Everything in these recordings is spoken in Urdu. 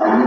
Abu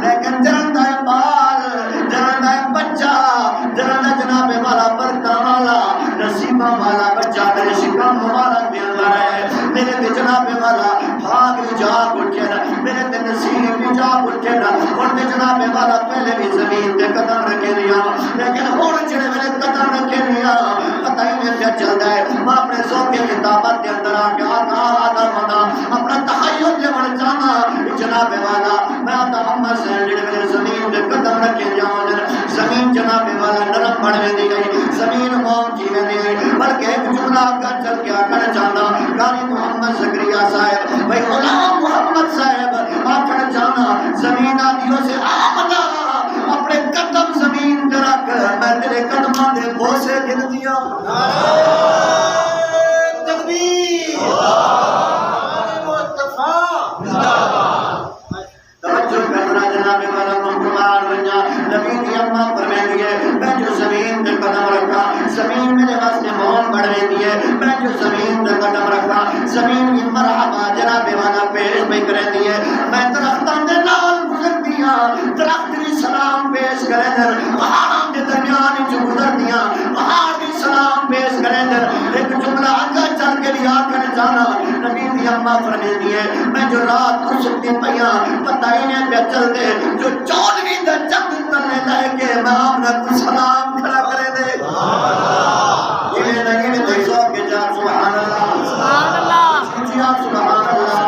لیکن جناب بال جناب بچہ جناب والا برکت والا بچہ میرے شکم مبارک دے اندر ہے میرے تے جناب والا بھاگ جاگ اٹھے نا میرے تے نصیب جاگ اٹھے نا اور تے جناب والا پہلے بھی زمین تے قدم رکھے لیا لیکن ہن جڑے میرے قدم رکھے لیا پتہ ہی نہیں کیا چلدا ہے میں اپنے ذوق کتابت کے اندر آ کے آدم بنا اپنا تخیل دے بن جانا جناب والا میں محمد سے جڑے میرے زمین تے قدم رکھے جاؤ زمین جناب والا نرم بن ویندی گئی زمین موم کی ویندی گئی بلکہ ایک جملہ کر چل کے آکڑ جانا قاری محمد زکریا صاحب بھائی غلام محمد صاحب آکڑ جانا زمین آدیوں سے آمدہ اپنے قدم زمین تے رکھ میں تیرے قدماں دے بوسے گر دیا تکبیر توجہ کرنا جناب والا محتمار بنیا نبی کی اماں فرمائیں گے میں جو زمین تے قدم رکھا زمین میرے واسطے موم بڑھویں دی ہے میں جو زمین تے قدم رکھا زمین کی مرحبا جناب والا پیش بھی کریں دی ہے میں درختاں دے نال گزر دیا درخت بھی سلام پیش کریں در پہاڑاں دے درمیان جو گزر دیا پہاڑ بھی سلام پیش کریں در ایک جملہ آگا چل کے لیا کر جانا نبی دی اماں فرمائیں دی ہے میں جو رات کو سکتی پیاں پتہ ہی نہیں پہ چل دے جو 14ویں دا چند تلنے لائے کہ میں آمنہ کو سلام کھڑا کرے دے یہ نہیں دے سو کے جا سبحان اللہ سبحان اللہ سبحان اللہ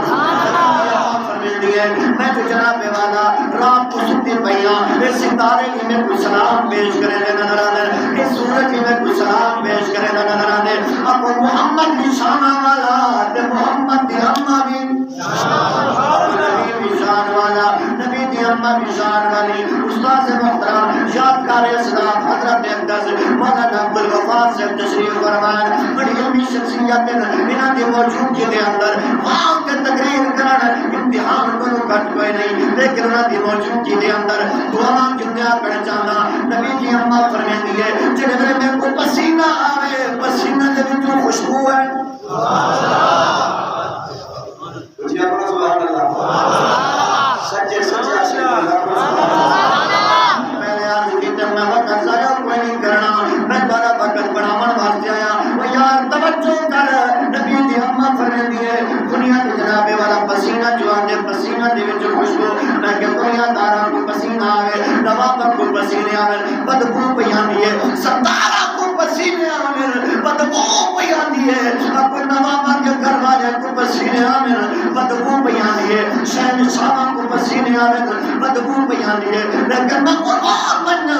فرمائیں دی ہے میں جو جناب والا رات کو سکتی پیاں اس ستارے کی میں کوئی سلام پیش کرے دے نظر آنے اس سورج کی میں کوئی سلام پیش کرے دے نظر آنے اب محمد کی شانہ والا دے محمد دی امہ بھی نبی بھی شان والا نبی دی امہ بھی شان والی استاذ محترم یادگار اسلام حضرت اقدس مولانا عبدالغفار سے تشریف فرمائیں بڑی علمی شخصیت انہاں دی موجودگی دے اندر وہاں کے تقریر کرن امتحان کو کٹ کوئی نہیں لیکن انہاں دی موجودگی دے اندر دعاواں جملہ پڑھ جانا نبی دی امہ فرمائندی ہے جڑے میرے کو پسینہ آوے پسینہ دے وچوں خوشبو ہے سبحان اللہ سچے سچے میں نے آج کی میں وقت ضائع کوئی نہیں کرنا میں دوبارہ وقت بناون واسطے آیا وہ یار توجہ کر نبی دی اماں فرماندی ہے دنیا دے جناب والا پسینہ جو آندے پسینہ دے وچ خوشبو میں کہ دنیا داراں کو پسینہ آوے نواباں کو پسینے آوے بدبو پئی آندی ہے ستارہ کو پسینے آوے بدبو پئی آندی ہے اپنے نواباں کے گھر والے کو پسینے آوے بدبو پئی آندی ہے شہنشاہاں کو پسینے آوے بدبو پئی آندی ہے لیکن میں قرآن مننا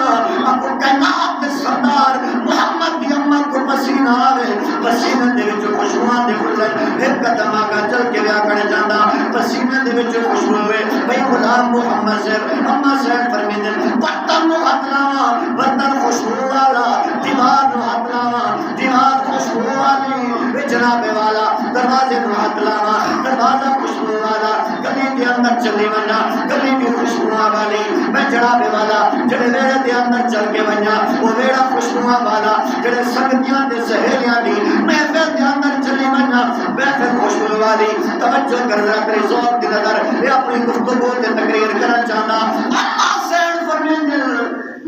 اپنے کائنات دے سردار محمد دی اماں کو پسینہ آوے پسینہ دے وچ خوشبوئاں دے پھولن ایک قدم آگا چل کے ویا کر جاندا پسینہ دے وچ خوشبو ہوئے بھئی غلام محمد صاحب اماں صاحب فرمیندے برتن نو ہاتھ لاواں برتن خوشبو والا دیوار نو ہاتھ لاواں دیوار خوشبو والی جناب والا دروازے نو ہاتھ لاواں دروازہ خوشبو والا گلی دے اندر چلی ونا گلی بھی خوشبو والی میں جناب والا جڑے ویڑے دے اندر چل کے ونیا وہ ویڑا خوشبو والا جڑے سنگتیاں دے سہیلیاں دی محفل دے اندر چلی ونا محفل خوشبو والی توجہ کر ذرا تیری ذوق دی نظر یہ اپنی گفتگو تے تقریر کرنا چاہنا اللہ سین فرمیندے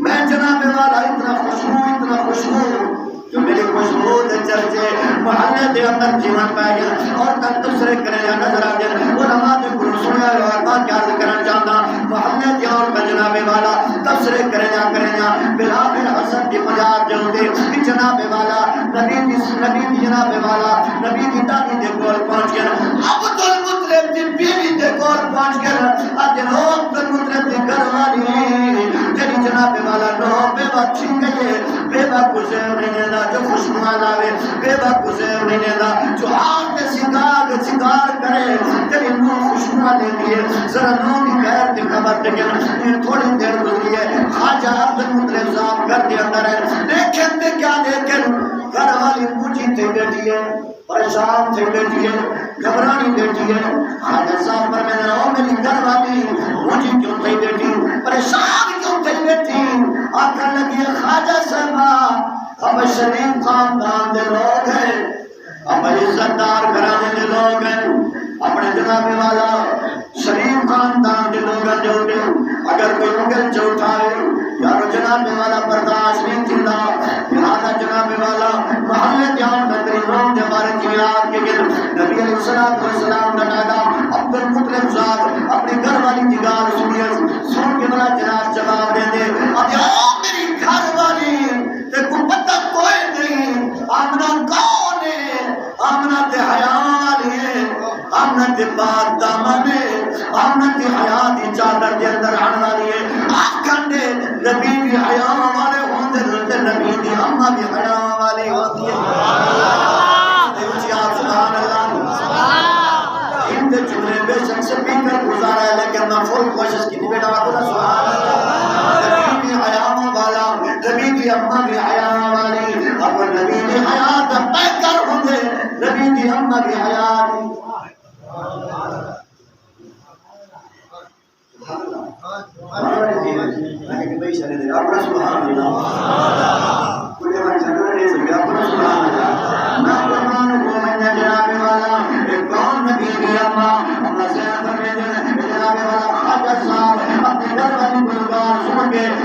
میں جناب والا اتنا خوشبو جو میری خوشبو دے چرچے محلے دے اندر جیون پائے گیا اور تک دوسرے کرے یا نظر آ گیا علماء دے گروہ سنیا اور بات کیا ذکرنا چاہتا محلے دے اور جناب والا تبصرے کرے یا بلاخر حسن کی مجاد جو دے کہ جناب والا نبی دی جناب والا نبی دی دادی دے کول پہنچ گیا عبد المطلب دی بیوی دے کول پہنچ گیا آج عبد المطلب دی گھر والی جنی جناب والا نو بے وقت چھن گئے بے وقت گزر نہیں دا جو خوشبو آلاوے بے وقت گزر نہیں دا جو آن دے سنگار کرے تیری نو خوشبو آلے دیئے ذرا نو کی غیر دی خبر دے گئے تھوڑی دیر گزری ہے خواجہ عبد المطلب صاحب گھر دے اندر ہے دیکھیں دے کیا دیکھیں گھر والی پوچھی تھے بیٹھی ہے پریشان تھے بیٹھی ہے گھبرانی بیٹھی ہے خواجہ صاحب پر میں نے رہا میری گھر والی مجھے کیوں تھے بیٹھی پریشان کیوں تھے بیٹھی آکر لگی خواجہ صاحب ہم شریف خاندان دے لوگ ہیں ہم عزتدار گھرانے دے لوگ ہیں اپنے جناب والا شریف خاندان دے لوگ ہیں اگر کوئی مغل چوٹھائے یا جناب والا برداشت نہیں چلا لہذا جناب والا محلے جان علیہ السلام کا دادا عبد المطلب صاحب اپنی گھر والی کی گال سن کے بڑا جناب جواب دے دے اب میری گھر والی تے کو پتہ کوئی نہیں آمنہ کون ہے آمنہ تے حیا والی ہے آمنہ تے پاک دامن ہے آمنہ تے حیا دی چادر دے اندر آن والی ہے آکھن دے نبی بھی حیا والے ہوندے تے نبی دی اماں بھی حیا والی ہوتی ہے سبحان اللہ ان دے جملے بے شک سے بھی کر گزارا ہے لیکن میں فل کوشش کی بیٹا والا سبحان اللہ نبی بھی حیا والا نبی دی اماں بھی حیا والی اب نبی دی حیات پہ کر ہوندے نبی دی اماں بھی حیا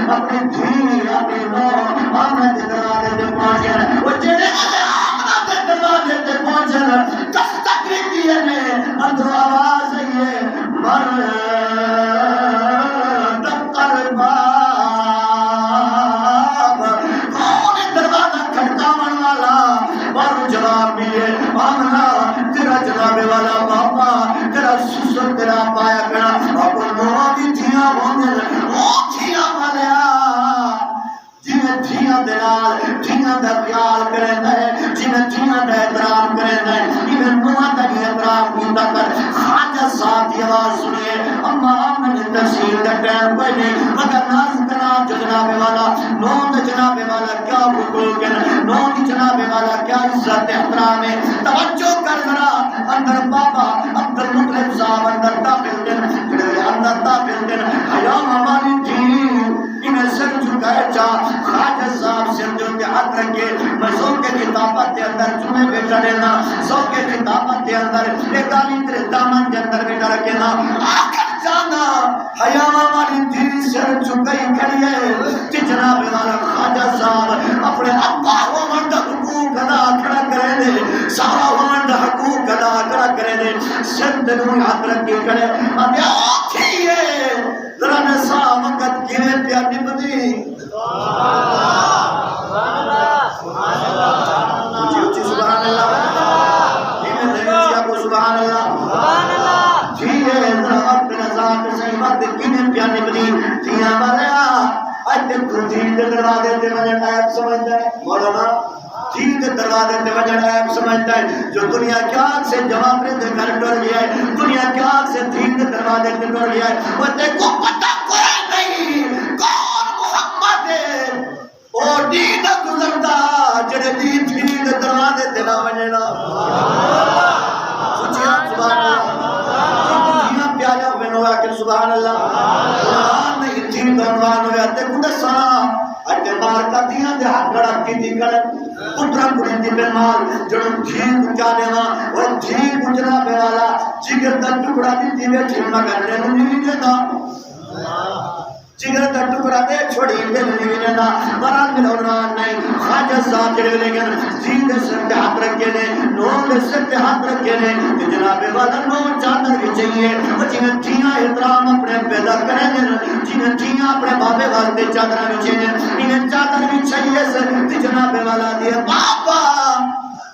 اپنی دھی اپنی نو آمنہ کے دروازے تے پہنچے وہ جڑے آمنہ کے دروازے تے پہنچے کس تکلیف نے اندر آواز ہے مر دفتر باب کون دروازہ کھٹکاون والا مر جواب ملے آمنہ تیرا جناب والا بابا تیرا سسر تیرا پایا کرا اپن نوہ بھی تھیاں ہوندے وہ تھیاں والیا جنہیں تھیاں دلال تھیاں دا خیال کریں ہے جنہیں تھیاں دا احترام کریں ہے انہیں نوہ دا احترام کیتا کر خواجہ صاحب کی آواز سنیے اما آمن تفسیر کا ٹائم پہلے مگر ناز کنا جناب والا نو دا جناب والا کیا حقوق ہے نو دی جناب والا کیا عزت احترام ہے توجہ کر ذرا اندر بابا عبد المطلب صاحب اندر داخل دن اندر داخل دن حیام ہماری دین انہیں سر جھکائے چاہ خواجہ صاحب سر جو کے ہاتھ رکھے میں سوک کے کتابت کے اندر چنے بیٹھا لینا سوک کے کتابت کے اندر ایک آلی ترے دامن کے اندر بیٹھا رکھے نا آخر جانا حیام ہماری دین سر جھکائی کھڑی ہے کہ جناب والا خواجہ صاحب اپنے ابا ومن دا حقوق ادا کھڑا کرے دے سارا ومن دا حقوق ادا کھڑا کرے دے سر دنوں ہاتھ رکھے کھڑے اب یہ آتھی ہے ذرا نسا وقت گرے پیا نبدی سبحان اللہ سبحان اللہ جی ہے ذرا وقت نظام صحیح وقت گرے پیا نبدی دیا والیا اج تو دین دے دروازے تے وجہ ٹائپ سمجھتا ہے مولانا دین دے دروازے تے وجہ ٹائپ سمجھتا ہے جو دنیا کی آنکھ سے جواب دے گھر ڈر گیا ہے دنیا کی آنکھ سے دین دے دروازے تے ڈر گیا ہے وہ دیکھو پتہ کوئی نہیں کون محمد ہے اور دین گزرتا جڑے دین دے دروازے تے نہ وجنا سبحان اللہ دین پیارا بنوا کہ سبحان اللہ قرآن نے دین عنوان ہویا تے کڈ سنا اٹے مار کا دیاں دے ہاتھ گڑا کی دی کڑ پترا کڑی دی بے مال جڑوں دین کو کیا دینا وہ دین کو جناب والا جگر دا ٹکڑا دی دی بیٹھی مگر نے نہیں دیتا جگر دا ٹکڑا دے چھوڑی دے نہیں دینا مران میں عنوان نہیں خواجہ صاحب جڑے لے گئے دین دے سر تے ہاتھ رکھے نے نو دے سر تے ہاتھ رکھے نے کہ جناب والا نو چادر بھی چاہیے جنہیں تھیاں احترام اپنے پیدا کریں جنہیں تھیاں اپنے بابے واسطے چادر بھی چاہیے انہیں چادر بھی چاہیے کہ جناب والا دیا بابا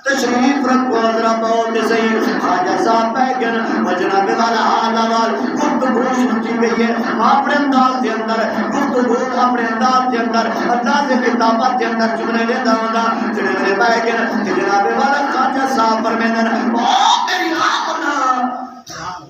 تشریف رکھو ذرا بہت صحیح خواجہ صاحب بیگن جناب والا حال آوال گفتگو سنتی گئی ہے اپنے انداز کے اندر گفتگو اپنے انداز کے اندر انداز کتابت کے اندر جملے لیتا ہوں جنہیں میرے بیگن جناب والا خواجہ صاحب فرمیدن میری آمنہ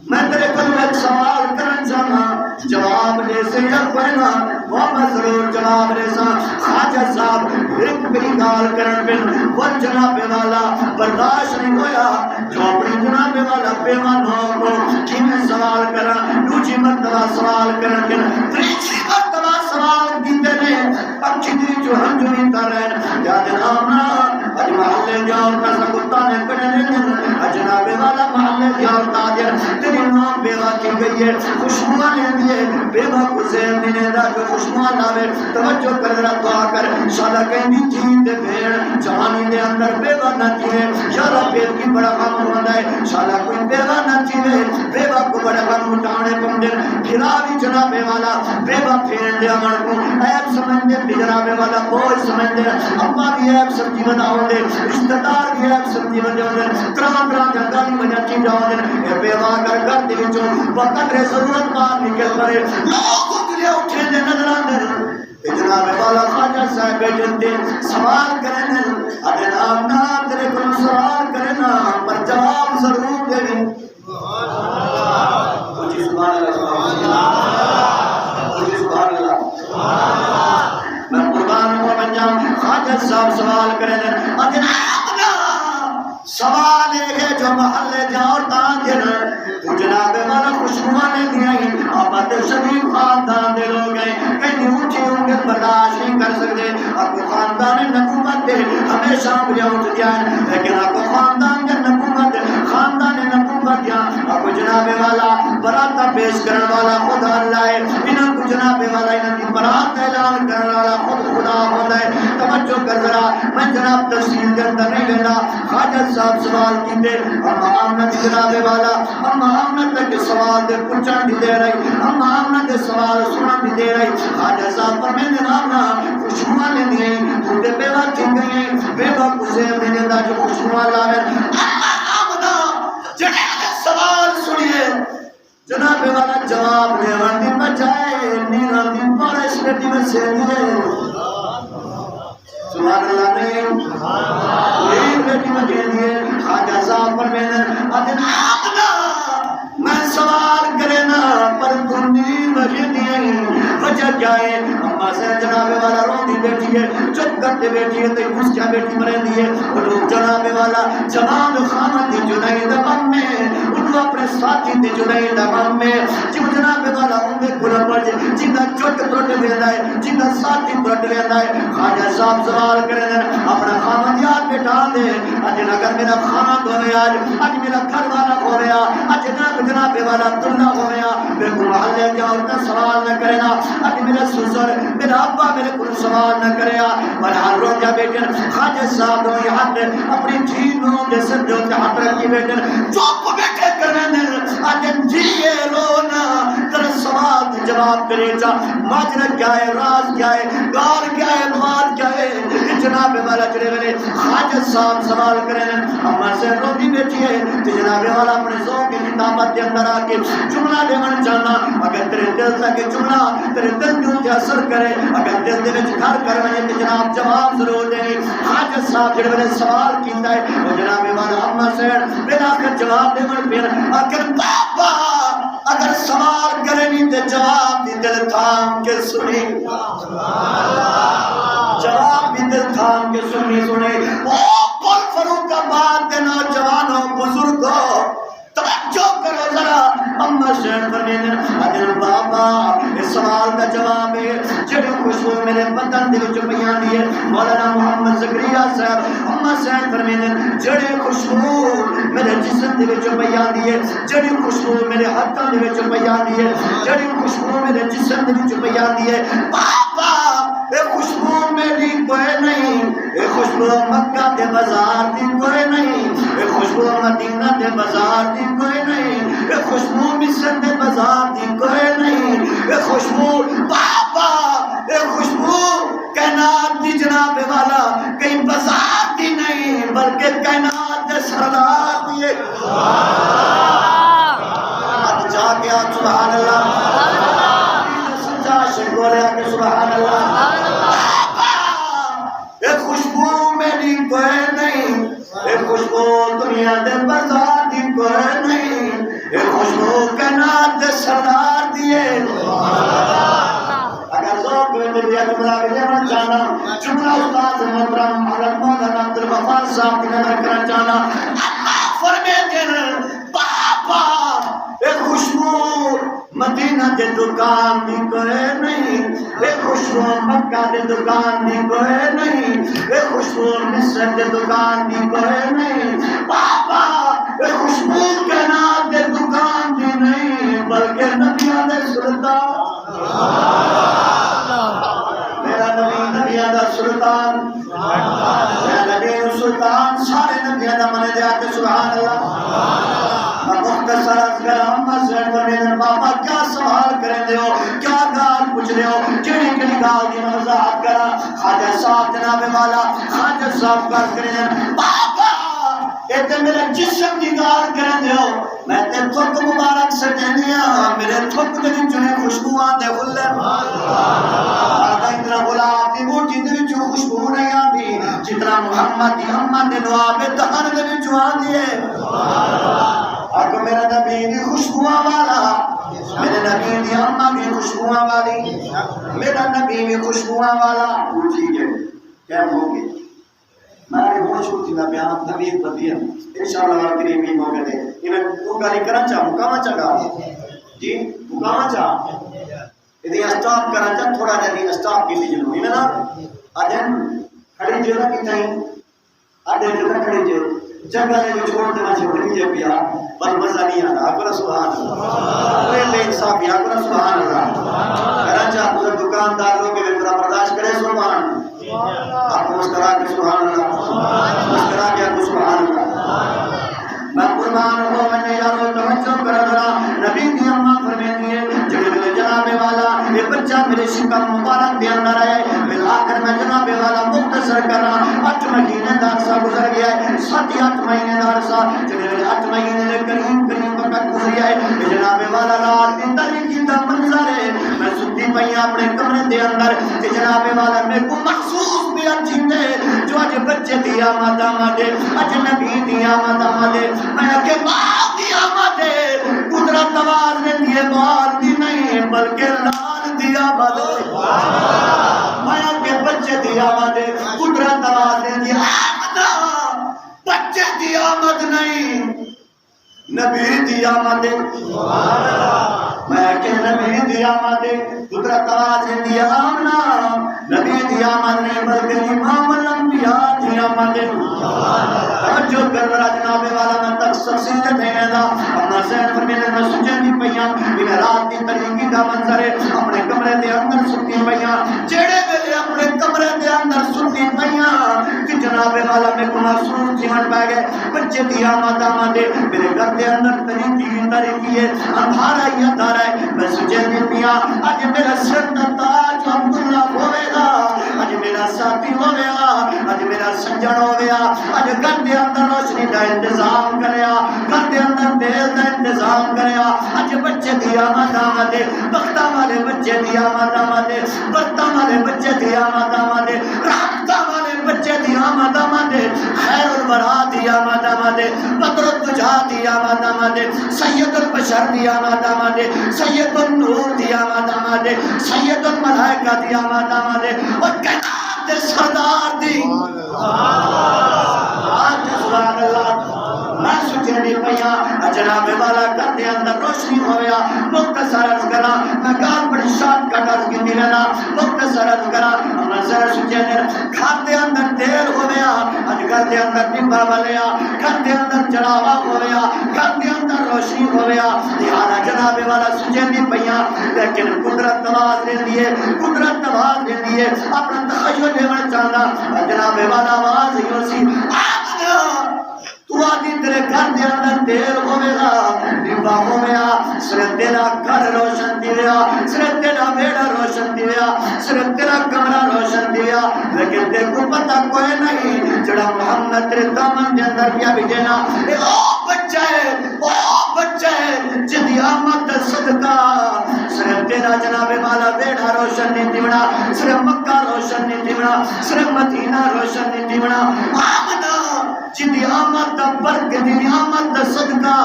میں تیرے کو ایک سوال کرن جانا جواب دے سے یا پہنا محمد ضرور جواب دے سا خواجہ صاحب ایک بری گال کرن بن وہ جناب والا برداشت نہیں ہویا جو اپنی جناب والا پیمان کو کیمیں سوال کرن دوجی مرتبہ سوال کرن تریجی مرتبہ سوال دیتے نے اچھی دی جو ہم جو انتا رہن یاد نامنا اج محلے جاؤ کسا کتا نے کڑے نے جناب والا محلے دیا اور تاجر تیری نام بیوہ کی گئی ہے خوشبو لیندی ہے بیوہ کو زین دینے دا جو خوشبو لاوے توجہ کر رہا دعا کر شالا کہنی تھی تے بھیڑ جوانی دے اندر بیوہ نہ تھی یا رب کی بڑا غم ہونا ہے شالا کوئی بیوہ نہ تھی بیوہ کو بڑا غم اٹھانے پندے پھرا بھی جناب والا بیوہ پھیرن دے امن کو عیب سمجھ دے جناب والا بوجھ سمجھ دے اپا بھی عیب سبزی بناؤں دے رشتہ دار بھی عیب سبزی بناؤں دے تران جنگا نہیں بنا چی جاؤں دے اے بیوہ کر کر دے جو وقت رے ضرورت بار نکل پڑے لوگ اگلے اٹھے دے نظران دے جناب والا خواجہ صاحب بیٹھے دے سوال کرنے ادن آمنا تیرے کو سوال کرنا پر جواب ضرور دے بھی مجھے سبحان اللہ میں قربان ہوا بن جاؤں خواجہ صاحب سوال کریں ادن آمنا سوال ہے جو محلے جاؤ تاجر تو جناب والا خوشبوانے دیا ہی آباد شریف خاندان دے لوگ ہیں کہیں اونچے ہوں گے برداشت نہیں کر سکتے آپ کو خاندان نبوت دے ہمیشہ مجھے اٹھ دیا ہے لیکن آپ کو خاندان کے نبوت خاندان نبوت دیا آپ کو جناب والا براتا پیش کرنے والا خدا اللہ ہے انہوں کو جناب والا انہوں کی برات اعلان کرنے والا خود خدا ہوتا ہے توجہ کر ذرا میں جناب تفصیل کے اندر نہیں لینا خواجہ صاحب سوال کی دے اما آمنت جناب والا اما آمنت کے سوال دے پوچھن بھی دے رہی اما آمنت کے سوال سنن بھی دے رہی خواجہ صاحب پر میں نے نامنا خوشبوہ لے دیئے تو دے بیوہ چن گئی بیوہ کسے دینے دا جو خوشبوہ لاوے اما آمنت جناب سوال سنیے جناب والا جواب دے وردی بچائے نیران دی پارش بیٹی میں سے دیئے سبحان اللہ نے ایک بیٹی میں کہہ دیئے خواجہ صاحب پر میں نے ادن آمنا میں سوال کرنا پر کنی بجی دیئے وجہ کیا ہے اما سے جناب والا رو دی بیٹی ہے چپ کرتے بیٹی ہے تو اس کیا بیٹی مرے دیئے وہ جناب والا جوان خامت دی جنائی دغم میں انہوں اپنے ساتھی دی جنائی دغم میں جو جناب والا انہیں کھلا پڑ جائے جنہ چوٹ پروٹ ویدہ ہے جنہ ساتھی پروٹ ویدہ ہے خواجہ صاحب سوال کرنے اپنا خامت یاد بٹھا دے اجن اگر میرا خامت ہو گیا اج میرا گھر والا ہو گیا اج جناب والا عبداللہ ہو گیا میں کو محلے کے عورتیں سوال نہ کرنا اج میرا سسر میرا ابا میرے کو سوال نہ کریا پر ہر رو جا بیٹھے خواجہ صاحب ہوئی حد اپنی جھینوں جیسے جو ہاتھ رکھی بیٹھے چوپ بیٹھے کرنے اج جیے رونا تر سوال جواب کرے جا ماجرہ کیا ہے راز کیا ہے گار کیا ہے بات کیا ہے جناب والا چلے گئے خواجہ صاحب سوال کریں اما سے روٹی بیٹھی ہے جناب والا اپنے ذوق کی کتابت کے اندر آ کے جملہ لیون جانا اگر تیرے دل سے کہ جملہ تیرے دل کیوں تے اثر کرے اگر دل دے وچ گھر کرنے تے جناب جواب ضرور دیں خواجہ صاحب جڑے نے سوال کیتا ہے وہ جناب والا اما سے بلا کر جواب دیون پھر اگر بابا اگر سوال کرے نہیں تے جواب دی دل تھام کے سنی جواب بھی دل تھام کے سنے پر فروغ کا بات دے نوجوانوں بزرگوں توجہ کرو ذرا اما شہر پر میں نے اجل بابا اس سوال کا جواب ہے جڑی خوشبو میرے بدن دے وچ بیان دی ہے مولانا محمد زکریا صاحب اما شہر پر میں نے جڑی خوشبو میرے جسم دے وچ بیان دی ہے جڑی خوشبو میرے ہاتھاں دے وچ بیان دی ہے جڑی خوشبو میرے جسم دے وچ بیان دی ہے بابا اے خوشبو میری کوئی نہیں اے خوشبو مکہ دے بازار دی کوئی نہیں اے خوشبو مدینہ دے بازار دی کوئی نہیں اے خوشبو مصر دے بازار دی کوئی نہیں اے خوشبو بابا اے خوشبو کائنات دی جناب والا کہیں بازار دی نہیں بلکہ کائنات دے سردار دی ہے اب جا کے آپ سبحان اللہ سمجھا شکر ہے کہ سبحان اللہ اے خوشبو میری کوئی نہیں اے خوشبو دنیا دے بازار دی کوئی نہیں اے خوشبو کائنات دے سردار دیے اگر ذوق میں میری اجملہ کے لیے چاہنا جملہ استاد محترم حضرت مولانا عبدالغفار صاحب کی نظر کرنا چاہنا اللہ فرمے دن بابا اے خوشبو مدینہ دے دکان دی کوئی نہیں اے خوشبو مکہ دے دکان دی کوئی نہیں اے خوشبو مصر دے دکان دی کوئی نہیں بابا اے نبی سلطان سارے نبیوں کا من دیا کہ سبحان اللہ. مختصر از کلام مسجد فرمیدن بابا کیا سوال کریں دے ہو, کیا گال پوچھ رہے ہو, کیڑی کیڑی گال دی وضاحت کرا. خواجہ صاحب جناب والا خواجہ صاحب کا کریں بابا اے تے میرے جسم دی گال کریں دے ہو, میں تے تھک مبارک سجنیا میرے تھک دے چنے خوشبو آندے کھلے. آدھا اتنا گلاب دی بوٹی دے وچوں خوشبو نہیں آندی جتنا محمد دی اماں دے دعا پہ دہن دے وچوں آندی ہے. آگو میرا نبی بھی خوشبوآں والا, میرے نبی بھی اماں بھی خوشبوآں والی, میرا نبی بھی خوشبوآں والا. ٹھیک ہے کیا ہوگی میں وہ چھوٹی نہ بیان طبیعت بدیم انشاءاللہ کریم ہی موقع دے. انہیں تو گالی کرنا چاہ مکامہ چاہ جی مکامہ چاہ ادھے اسٹاپ کرنا چاہ تھوڑا جا اسٹاپ کی لیجنو انہیں نا آدھیں کھڑی جیلہ کی تائیں آدھیں جیلہ کھڑی جیلہ جگہ نے جو چھوڑ دینا چھوڑی جے پیا بل مزہ نہیں آنا. آکو سبحان اللہ کوئی بے انصافی. آکو سبحان اللہ کرنا چاہ پورا دکاندار لوگ میں پورا برداشت کرے سبحان. آپ کو مسکرا کے سبحان اللہ مسکرا کے آپ کو سبحان اللہ. میں قربان ہوں میں نے یارو توجہ کر رہا نبی دی اماں فرمیتی ہے جڑے جناب والا یہ بچہ میرے شکم مبارک دے اندر ہے. بالآخر میں جناب والا مختصر کرنا 8 مہینے دا عرصہ گزر گیا ہے. 7-8 مہینے دا عرصہ جڑے 8 مہینے دے قریب وقت گزریا ہے. جناب والا رات دن تاریکی دا منظر ہے. میں ستی پئی اپنے کمرے دے اندر تے جناب والا میرے کو محسوس بھی اچھے جو اج بچے دی آمد آمدے اج نبی دی آمد آمدے میں کہ ماں دی آمدے قدرت آواز نے دیے بال دی نہیں بلکہ لال دی آمد. میں کہ بچے دی آمدے قدرت آواز نے دیے آمد بچے دی آمد نہیں نبی دی آمد. میں کہ نبی دی آمد قدرت آواز نے دیے آمنا نبی دی آمد نہیں بلکہ امام الانبیاء دی آمد. جو کر رہا جناب والا میں تک سکسیت دینے دا اپنا سین فرمینے میں سجن دی پہیاں انہیں رات دی طریقی کا منظر ہے. اپنے کمرے دے اندر سنتی پہیاں جیڑے ویلے اپنے کمرے دے اندر سنتی پہیاں کہ جناب والا میں کو محسوس جیون پہ گئے بچے دی آمد آمدے میرے گھر دے اندر طریقی ہے اندھارا ہی اندھارا ہے. میں سجن دی پہیاں آج میرا سر تاج عبداللہ ہوئے گا آج میرا ساتھی ہوئے گا آج میرا سنجن ہوئے گا آج گھر دے اندر روشنی دا انتظام کریا گھر دے اندر تیل دا انتظام کریا آج بچے دی آمد آمدے بختہ والے بچے دی آمد آمدے برتہ والے بچے دی آمد آمدے رحمتہ والے بچے دی آمد آمدے خیر الورا دی آمد آمدے بدر الدجا دی آمد آمدے سید البشر دی آمد آمدے سید النور دی آمد آمدے سید الملائکہ دی آمد آمدے اور کائنات دے سردار دی سبحان اللہ. میں سوچے نہیں پیا جناب والا گھر دے اندر روشنی ہویا مختصر عرض کرا میں گال بڑی شان کٹ عرض کی دینا مختصر عرض کرا ہم سر سوچے نہیں گھر دے اندر دیر ہویا اج گھر دے اندر نمبا والیا گھر دے اندر چراغا ہویا گھر دے اندر روشنی ہویا لہذا جناب والا سوچے نہیں پیا لیکن قدرت نواز دے دیے قدرت نواز دے دیے اپنا تخیل دیوان چاہنا جناب والا آواز ہی اسی تو آدھی تیرے گھر دے اندر دیر ہوئے گا نمبا ہویا صرف تیرا گھر روشن دیویا صرف تیرا بیڑا روشن دیویا صرف تیرا کمرہ روشن دیویا لیکن دیکھو پتہ کوئی نہیں جڑا محمد تیرے دامن دے اندر کیا بھی دینا اے او بچہ ہے جدی آمد صدقہ صرف تیرا جناب والا بیڑا روشن نہیں دیونا صرف مکہ روشن نہیں دیونا صرف مدینہ روشن نہیں دیونا آمدہ جدی آمد دا برکت دی آمد دا صدقہ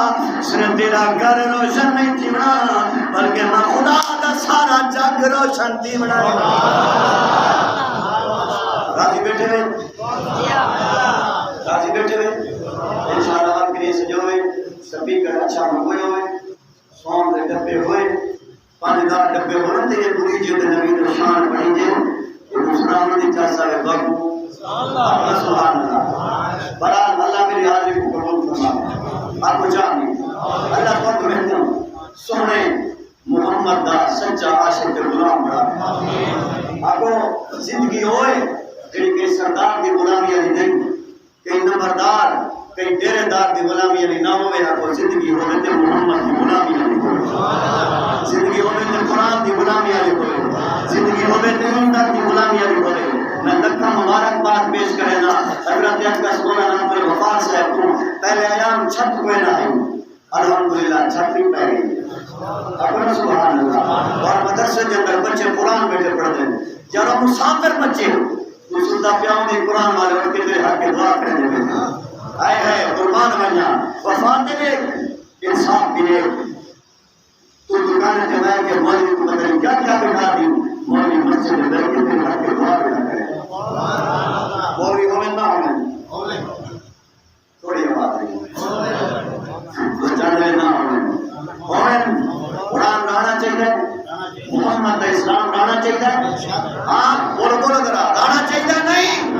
صرف تیرا گھر روشن نہیں دیونا بلکہ میں خدا دا سارا جگ روشن دیونا. راضی بیٹھے ہوئے راضی بیٹھے ہوئے انشاءاللہ آپ کے لیے سجو ہوئے سبھی کا اچھا ہوئے ہوئے سون دے ڈبے ہوئے 5 ڈبے ہوئے تے یہ پوری جو نبی نے شان بڑی جے یہ دوسرا دی چاسا ہے بابو سبحان اللہ. برحال اللہ میری حاضری کو قبول فرما آپ کو جان اللہ کو کہتا ہوں سونے محمد دا سچا عاشق غلام بڑا آپ کو زندگی ہوئے جڑی کہ سردار دی غلامی علی نہیں، کئی نمبردار کئی ڈیرے دار دی غلامی علی نہ ہوئے، آپ زندگی ہوئے تے محمد دی غلامی علی ہوئے، زندگی ہوئے تے قرآن دی غلامی علی ہوئے، زندگی ہوئے تے ایمان دی غلامی علی ہوئے۔ میں لکھا مبارکباد پیش کرے نا حضرت اقدس مولانا پر وفا صاحب کو پہلے ایام چھت کوئی نہ آئی، الحمدللہ چھت بھی پہ گئی، اپنا سبحان اللہ۔ اور مدرسے کے اندر بچے قرآن بیٹھے پڑھتے ہیں، یارو مسافر بچے تو سنتا پیاؤں دی قرآن والے اٹھ کے تیرے حق کے دعا کرنے میں آئے ہے قربان بنیا وفات دے انصاف بھی دے۔ تو دکانے کے میں کہ مولوی کو پتہ نہیں کیا کیا بٹھا دی، مولوی مسجد میں بیٹھ کے تیرے حق کے دعا بنا کرے، مولوی ہوئے نہ ہوئے تھوڑی بات نہیں، چاندے نہ ہوئے قرآن رہنا چاہیے، محمد اسلام رہنا چاہیے، ہاں بولو بولو ذرا رہنا چاہیے نہیں؟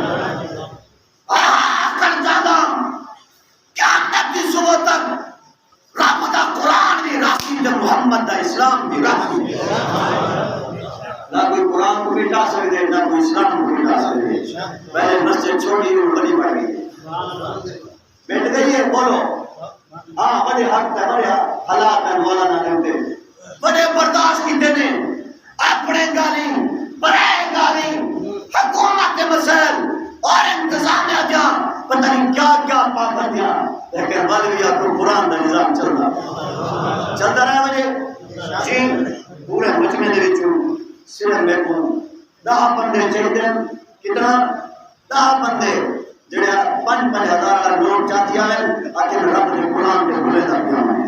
کر زیادہ کیا نبی صبح تک رب دا قرآن بھی راسی تے محمد دا اسلام بھی راسی، نہ کوئی قرآن کو مٹا سکتے نہ کوئی اسلام کو مٹا سکتے۔ پہلے مسجد چھوٹی اور بڑی پڑ گئی، بیٹھ گئی ہے، بولو ہاں بڑے حق ہے، بڑے حالات ہیں، مولانا کہتے بڑے برداشت کیتے نے اپنے گالی برائے گالی حکومت کے مسائل اور انتظامیہ کیا پتہ نہیں کیا کیا پابندیاں، لیکن مولوی کو قرآن کا نظام چلتا رہا مجھے جی پورے مجمع دے وچوں صرف میں کو 10 بندے چاہیے، کتنا 10 بندے جڑے 5,000 کا نوٹ چاہتی آئے آکے میں رب نے قرآن کے بھولے دا کیا میں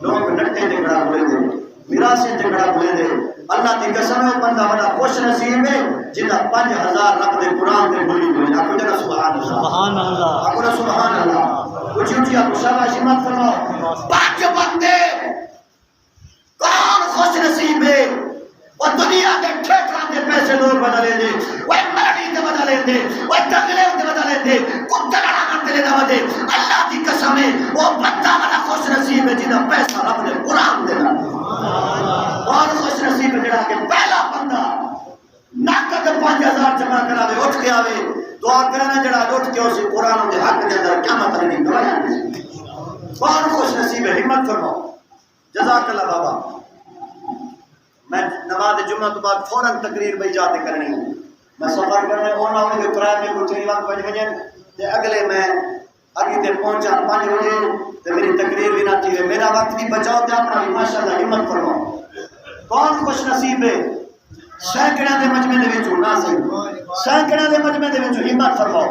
لوگ نٹے جگڑا بھولے دے، میراثی جگڑا بھولے دے۔ اللہ کی قسم ہے بندہ بڑا خوش نصیب ہے جنہاں 5,000 رب دے قرآن دے بھولی ہوئے۔ آپ کو جنہاں سبحان اللہ، سبحان اللہ، آپ کو سبحان اللہ، اچھی اچھی آپ کو شاباشی مت فرماؤ۔ 5 بندے کون خوش نصیب ہے؟ وہ دنیا کے ٹھیکران دے پیسے لوگ بدلے دے، وہ مرڑی دے بدلے دے، وہ تغلے دے بدلے دے، کتے لڑا کرتے لے دے۔ اللہ کی قسم ہے وہ بندہ بڑا خوش نصیب ہے جنہاں پیسہ رب دے قرآن دے نا، اور خوش نصیب ہے جڑا کہ پہلا بندہ ناکد 5,000 جمع کراوے اٹھ کے آوے دعا کرنا جڑا اٹھ کے اسی قرآن دے حق دے اندر کیا مطلب نہیں گوایا نہیں، کون خوش نصیب ہے؟ ہمت فرماؤ۔ جزاک اللہ بابا۔ میں نماز جمعہ تو بعد فوراً تقریر بھائی جاتے کرنی ہے، میں سفر کرنے ہونا ہونے کے قرآن میں کچھ نہیں وقت 5 بجے تے اگلے میں آگے تے پہنچا 5 بجے تے میری تقریر بھی نہ تھی، میرا وقت بھی بچاؤ تے اپنا بھی ماشاءاللہ ہمت فرماؤ۔ کون خوش نصیب ہے؟ سینکڑوں دے مجمع دے وچوں نہ صحیح، سینکڑوں دے مجمع دے وچوں ہمت فرماؤ۔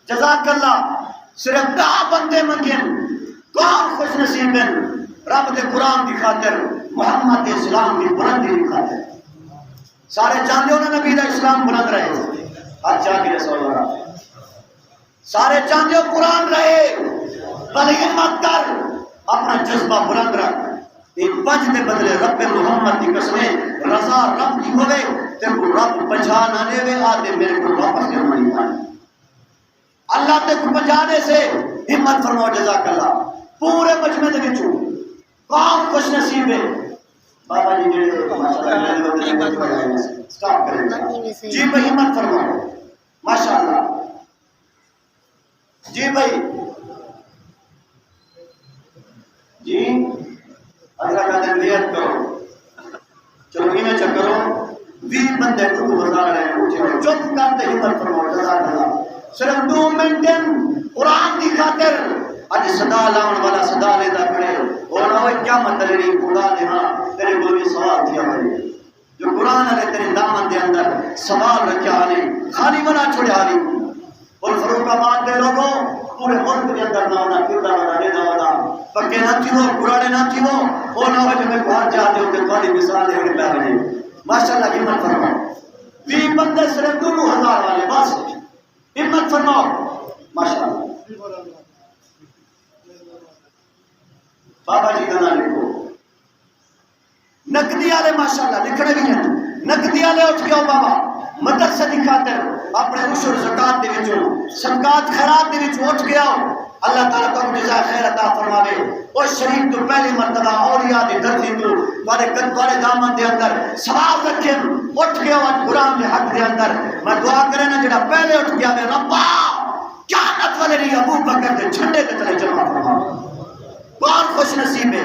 جزاک اللہ۔ صرف 10 بندے منگن، کون خوش نصیب ہیں؟ رب دے قرآن دی خاطر، محمد اسلام کی بلندی کی خاطر۔ سارے جانتے ہو نا نبی دا اسلام بلند رہے، آج جا کے رسول اللہ سارے جانتے ہو قرآن رہے، بھلے ہمت کر اپنا جذبہ بلند رکھ۔ ایک 5 دے بدلے رب محمد کی قسمیں رضا رب کی ہوئے تے کو رب پہچان آنے وے آتے میرے کو واپس کے ہماری پانے اللہ تے کو پہچانے سے ہمت فرماؤ۔ جزاک اللہ۔ پورے مجمع دے وچوں کون خوش نصیب ہے؟ بابا جی سٹاپ کریں جی بھائی ہمت فرماؤ ماشاءاللہ جی بھائی جی اللہ کا دن نیت کرو چلو میں چکرو 20 بندے کو بتا رہے ہیں اٹھے چپ کرتے ہمت فرماؤ۔ جزاک اللہ۔ صرف 2 منٹ قرآن کی خاطر اج صدا لاؤن والا صدا لیتا کھڑے اور نہ ہوئے کیا مطلب نہیں خدا دے ہاں تیرے کوئی بھی سوال کیا بھائی جو قرآن علیہ تیرے دامن دے اندر سوال رکھا آنے خالی بنا چھوڑے آلی اور فروق آباد دے لوگوں پورے ملک کے اندر نہ ہونا کردہ ہونا دینا ہونا پکے نہ تھی وہ قرآن نہ تھی وہ نہ ہوئے جو میں باہر جاتے ہوں کہ تھوڑی مثال دے ہوئے پہ بنے ماشاءاللہ ہمت فرماؤ۔ 20 بندے صرف 2,000 والے بس ہمت فرماؤ ماشاءاللہ۔ بابا جی کا نام لکھو نقدی والے ماشاءاللہ لکھنے بھی ہیں نقدی والے اٹھ گیا بابا مدرسے دی خاطر اپنے عشر زکات دے وچوں صدقات خیرات دے وچوں اٹھ گیا اللہ تعالیٰ کو جزا خیر عطا فرماوے اس شریف تو پہلی مرتبہ اولیاء دی دردی تو تارے دامن دے اندر سوال رکھے اٹھ گیا قرآن دے حق دے اندر میں دعا کرے نا جڑا پہلے اٹھ گیا میں ربا قیامت والے نہیں ابو بکر دے جھنڈے دے تلے جمع فرما کون خوش نصیب ہے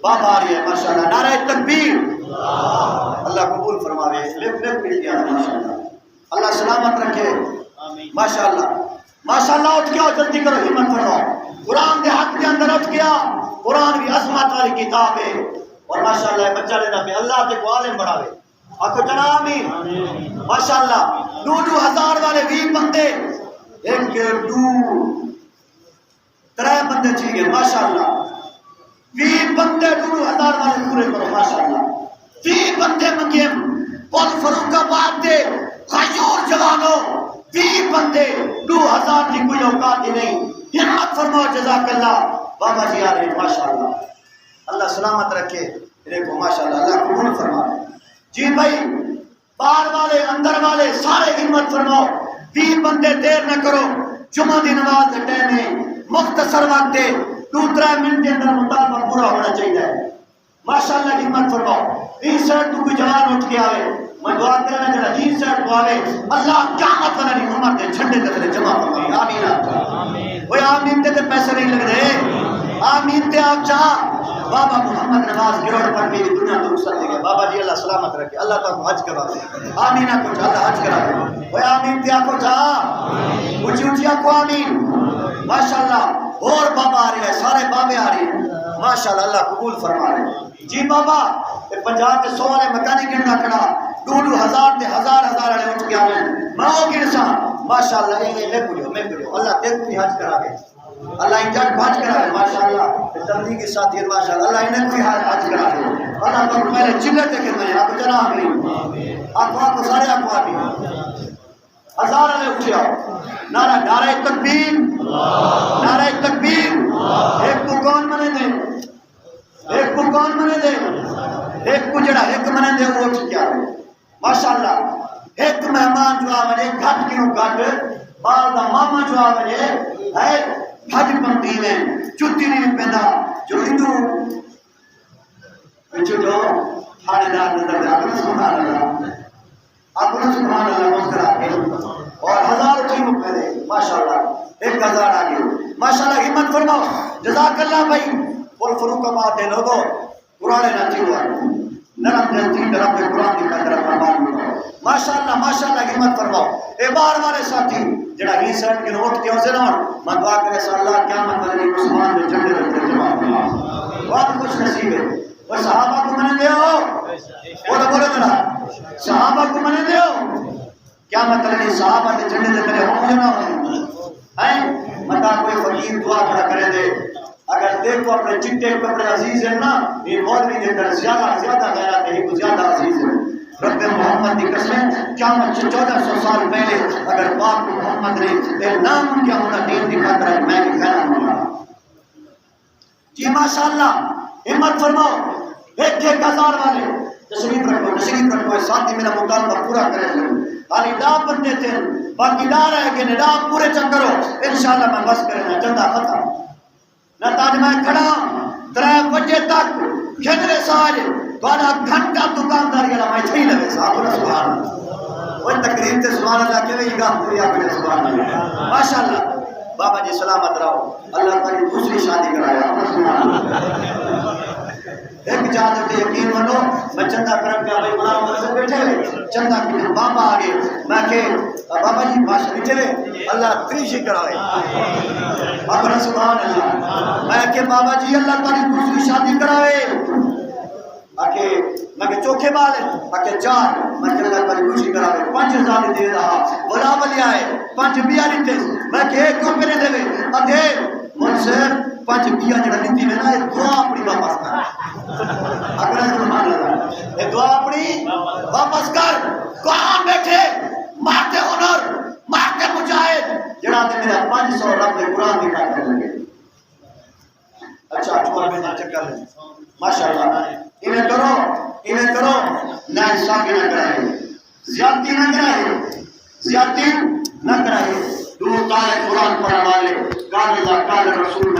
بابا آ رہی ہے ماشاءاللہ نعرہ تکبیر اللہ قبول فرماوے لکھ مل گیا ماشاءاللہ اللہ سلامت رکھے ماشاءاللہ ماشاءاللہ اٹھ گیا جلدی کرو ہمت فرماؤ قرآن کے حق کے اندر اٹھ گیا قرآن بھی عظمت والی کتاب ہے اور ماشاءاللہ بچہ لینا پہ اللہ کے کو عالم بڑھاوے آکو جناب آمین ماشاءاللہ 2,000 والے 20 بندے ایک دو 3 بندے چاہیے ماشاءاللہ 20 بندے 2,000 والے پورے کرو ماشاءاللہ 20 بندے منگے پل فروخ آباد دے غیور جوانوں 20 بندے 2,000 کی کوئی اوقات ہی نہیں ہمت فرماؤ جزاک اللہ بابا جی آ رہے ہیں ماشاءاللہ اللہ سلامت رکھے میرے کو ماشاءاللہ اللہ قبول فرمائے جی بھائی باہر والے اندر والے سارے ہمت فرماؤ 20 بندے دیر نہ کرو جمعہ دی نماز کے ٹائم میں مختصر وقت 2-3 منٹ کے اندر مطالبہ پورا ہونا چاہیے ماشاءاللہ ہمت فرماؤ اس سائڈ تو کوئی جوان اٹھ کے آئے میں دعا کرنا جڑا جین سائڈ کو آئے اللہ قیامت والا نہیں عمر دے جھنڈے دے تلے جمع فرمائے آمین وہ آمین تے پیسے نہیں لگ رہے آمین تے آپ چاہ بابا محمد نواز گروڑ پڑھ کے دنیا تو رخصت دے گئے بابا جی اللہ سلامت رکھے اللہ تعالیٰ کو حج کرا دے آمین آکو چاہ اللہ حج کرا دے وہ آمین تے آکو چاہ اونچی اونچی آکو آمین ماشاءاللہ اور بابا آ رہے ہیں سارے بابے آ رہے ہیں ماشاءاللہ اللہ قبول فرما رہے ہیں جی بابا 50 تے 100 والے مکانی گننا کڑا 2,000 تے 1,000 والے اٹھ گیا میں وہ گنسا ماشاءاللہ میں پڑھو اللہ تیرے کو حج کرا دے اللہ ان جان حج کرا دے ماشاءاللہ تبلیغ کے ساتھ ماشاءاللہ اللہ انہیں کوئی حج کرا دے اللہ تو پہلے چلے تے کہ میں آپ جناب نہیں آپ سارے آپ آمین 1,000 والے اٹھ جاؤ نعرہ تکبیر نعرہ تکبیر ایک کو کون منے دے ایک کو کون منے دے ایک کو جڑا ایک منے دے وہ اٹھ گیا ماشاءاللہ ایک مہمان جو آوے گھٹ کیوں گھٹ بال دا ماما جو آوے ہے حج پنڈی میں چتی نہیں پہندا جو ہندو جو تھانے دار نظر دے آپ سبحان اللہ آپ سبحان اللہ مسکرا کے اور 1,000 اٹھی پہلے ماشاءاللہ 1,000 آگے ماشاءاللہ ہمت فرماؤ جزاک اللہ بھائی بول فروخ آباد دے لوگوں قرآن نہ چلوا نرم دل تھی طرف قرآن کی طرف فرمان ماشاءاللہ ہمت فرماؤ اے بار والے ساتھی جڑا ہی سائڈ کے نوٹ کیوں سے نہ میں دعا کرے صلی اللہ قیامت والے مسلمان میں جھنڈے رکھتے جواب بہت خوش نصیب ہے وہ صحابہ کو منے دیو بولو ذرا صحابہ کو منے دیو قیامت والے صحابہ کے جھنڈے دے کرے ہوں نہ ہوں ہیں متا کوئی فقیر دعا کھڑا کرے دے اگر دیکھو اپنے چٹے کپڑے عزیز ہیں نا یہ مولوی دے کر زیادہ غیرت ہے یہ زیادہ عزیز ہے رب محمد کی قسم قیامت 1400 سال پہلے اگر پاک محمد نے نام کیا ہونا دین کی خاطر ہے میں غیرت ہونا جی ماشاءاللہ ہمت فرماؤ 1,000 والے تشریف رکھو ساتھی میرا مطالبہ پورا کرے خالی ڈا بندے تھے باقی ڈا رہے کہ ڈا پورے چکرو انشاءاللہ میں بس کرنا چندہ ختم نہ تاج میں کھڑا 3 بجے تک کھجرے ساج تھوڑا گھنٹہ دکانداری والا میں چھئی لگے صاحب سبحان اللہ وہ تقریر تے سبحان اللہ کہ وہی گام پوری اپنے سبحان اللہ ماشاءاللہ بابا جی سلامت رہو اللہ تعالی دوسری شادی کرایا سبحان اللہ ایک جہاں تے یقین منو میں چندہ کرم پہ بھائی بنا مدرسے بیٹھے ہوئے چندہ کے بابا آگے میں کہ بابا جی بادشاہ بیٹھے ہوئے اللہ تریشی کرائے اپنا سبحان اللہ میں کہ بابا جی اللہ تعالی دوسری شادی کرائے آکے میں کہ چوکھے بالے آکے 4 میں کہ اللہ تعالی دوسری کرائے 5,000 دے رہا بلا بلی آئے 5 بیاری تھے میں کہ ایک کو پہنے دے ادھے من سے 5 بیا جڑا نیتی میں نا دعا اپنی واپس کر اگر سبحان اللہ یہ دعا اپنی واپس کر کہاں بیٹھے مارتے ہنر مارتے مجاہد جڑا تے میرا 500 رب دے قرآن دکھا کر لگے اچھا چھوڑ میں چکر لیں ماشاءاللہ انہیں کرو نا انصافی نہ کرائے، زیادتی نہ کرائے، زیادتی نہ کرائے. دو تالے قرآن پڑھا والے، قال اللہ قال رسول